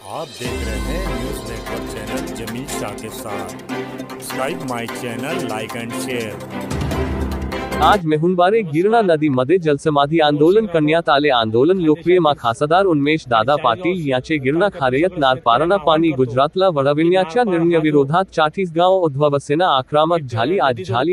आप देख रहे हैं news network channel Jameel Shah के साथ। Subscribe my channel, like and share. आज मेहुणबारे गिरणा नदीमध्ये जलसमाधी आंदोलन करण्यात आले। आंदोलन लोकप्रिय खासदार उन्मेष दादा पाटील यांचे गिरणा खारेयत नारपाराना पाणी गुजरातला वळविण्याच्या निर्णयाविरोधात चाळीसगाव उद्धवसेना आक्रमक झाली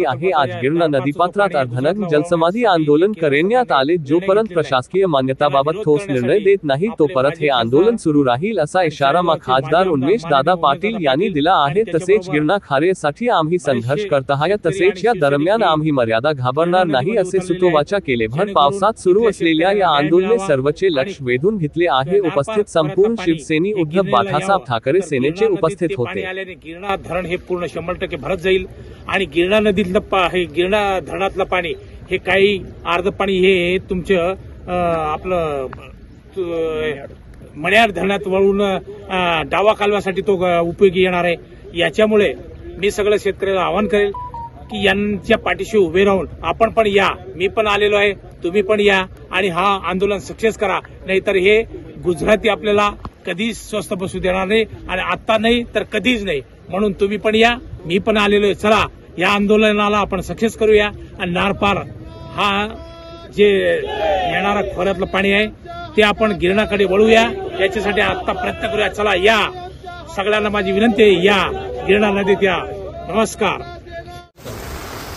आहे। आज गिरणा नदीपात्रात अर्धनग्न जलसमाधी आंदोलन करण्यात आले। जोपर्यंत प्रशासकीय मान्यताबाबत ठोस निर्णय देत नाही तोपर्यंत हे आंदोलन सुरू राहील असा इशारा खासदार उन्मेष दादा पाटील यांनी दिला आहे। तसेच गिरणा खारेसाठी आम्ही संघर्ष करत आहोत, तसेच या दरम्यान आम्ही मर्यादा घाबरणार नाही असे सुतोवाचा केले। भर पावसात सुरू असलेल्या या आंदोलनाने सर्वचे लक्ष वेधून घेतले आहे। उपस्थित संपूर्ण शिवसेनी उद्धव बाळासाहेब ठाकरे सेनेचे उपस्थित होते। गिरणा धरण हे पूर्ण 100% भरत जाईल आणि गिरणा नदीतलं हे गिरणा धरणातलं पाणी हे काही अर्ध पाणी हे तुमचं आपलं मण्यार धरणात वळून डावा कालव्यासाठी तो उपयोगी येणार आहे। याच्यामुळे मी सगळ्या शेतकऱ्यांना आवाहन करेल की यांच्या पाठीशी उभे राहून आपण पण या, मी पण आलेलो आहे, तुम्ही पण या आणि हा आंदोलन सक्सेस करा। नाहीतर हे गुजराती आपल्याला कधीच स्वस्त बसू देणार नाही आणि आता नाही तर कधीच नाही। म्हणून तुम्ही पण या, मी पण आलेलो आहे। चला या आंदोलनाला आपण सक्सेस करूया आणि नारपार हा जे येणारा खोऱ्यातलं पाणी आहे ते आपण गिरणाकडे वळूया। याच्यासाठी आता प्रयत्न करूया। चला या, सगळ्यांना माझी विनंती आहे, या गिरणा नदीत या। नमस्कार।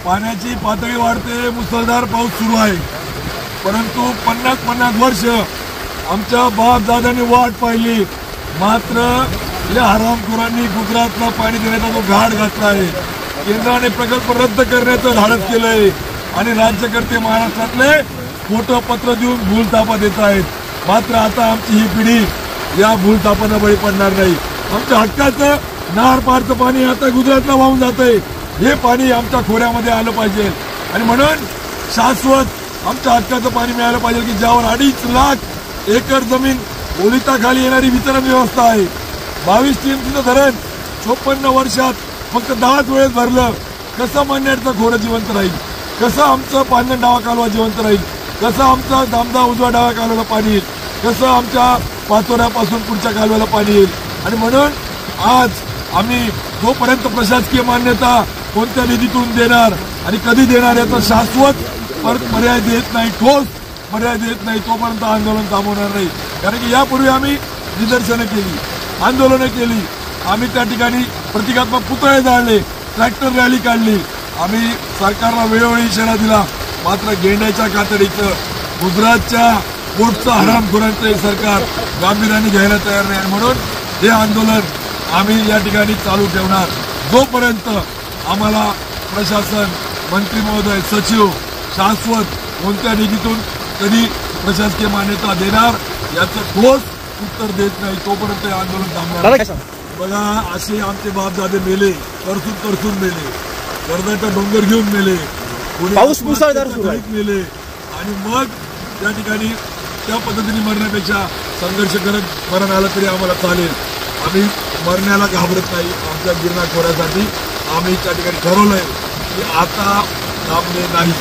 पाण्याची पातळी वाढते, मुसळधार पाऊस सुरू आहे, परंतु 50 वर्ष आमच्या बापदादांनी वाट पाहिली, मात्र या हरामखोरांनी गुजरातला पाणी देण्याचा जो घाट घातला आहे, केंद्राने प्रकल्प रद्द करण्याचं धाडस केलंय आणि राज्यकर्ते महाराष्ट्रातले खोटं पत्र देऊन भूलथापा देत आहेत। मात्र आता आमची ही पिढी या भूलथापांना बळी पडणार नाही। आमच्या हक्काचं नारपारचं पाणी आता गुजरातला वाहून जातंय, हे पाणी आमच्या खोऱ्यामध्ये आलं पाहिजे आणि म्हणून शाश्वत आमच्या हक्काचं पाणी मिळालं पाहिजे की ज्यावर 2.5 लाख एकर जमीन ओलिताखाली येणारी वितरण व्यवस्था आहे। 22 टीएमसीचं धरण 54 वर्षात फक्त 10च वेळेस भरलं। कसं मण्यारचं खोरं जिवंत राहील, कसं आमचं पांढण डावा कालवा जिवंत राहील, कसं आमचा दामदा उजवा डावा कालव्याला पाणी येईल, कसं आमच्या पाचोऱ्यापासून पुढच्या कालव्याला पाणी येईल। आणि म्हणून आज आम्ही जोपर्यंत प्रशासकीय मान्यता कोणत्या निधीतून देणार आणि कधी देणार याचा शाश्वत पर्याय देत नाही, ठोस पर्याय देत नाही, तोपर्यंत आंदोलन थांबवणार नाही। कारण की यापूर्वी आम्ही निदर्शनं केली, आंदोलनं केली, आम्ही त्या ठिकाणी प्रतिकात्मक पुतळे जाळले, ट्रॅक्टर रॅली काढली, आम्ही सरकारला वेळोवेळी इशारा दिला, मात्र गेंड्याच्या कातडीचं गुजरातच्या पोटचं हरामखोरांचं हे सरकार गांभीर्याने घ्यायला तयार नाही। म्हणून हे आंदोलन आम्ही या ठिकाणी चालू ठेवणार जोपर्यंत आम्हाला प्रशासन, मंत्री महोदय, सचिव शाश्वत कोणत्या निधीतून कधी प्रशासकीय मान्यता देणार याचं ठोस उत्तर देत नाही तोपर्यंत हे आंदोलन थांबणार। बघा, असे आमचे बापदादे मेले, तरसून मेले, कर्जाचा डोंगर घेऊन मेले, पाऊस मुसळधार मेले आणि मग त्या ठिकाणी त्या पद्धतीने मरण्यापेक्षा संघर्ष करत मरण आलं तरी आम्हाला चालेल। आम्ही मरण्याला घाबरत नाही। आमच्या गिरणा खोऱ्यासाठी आम्ही त्या ठिकाणी ठरवलंय की आता थांबणे नाही।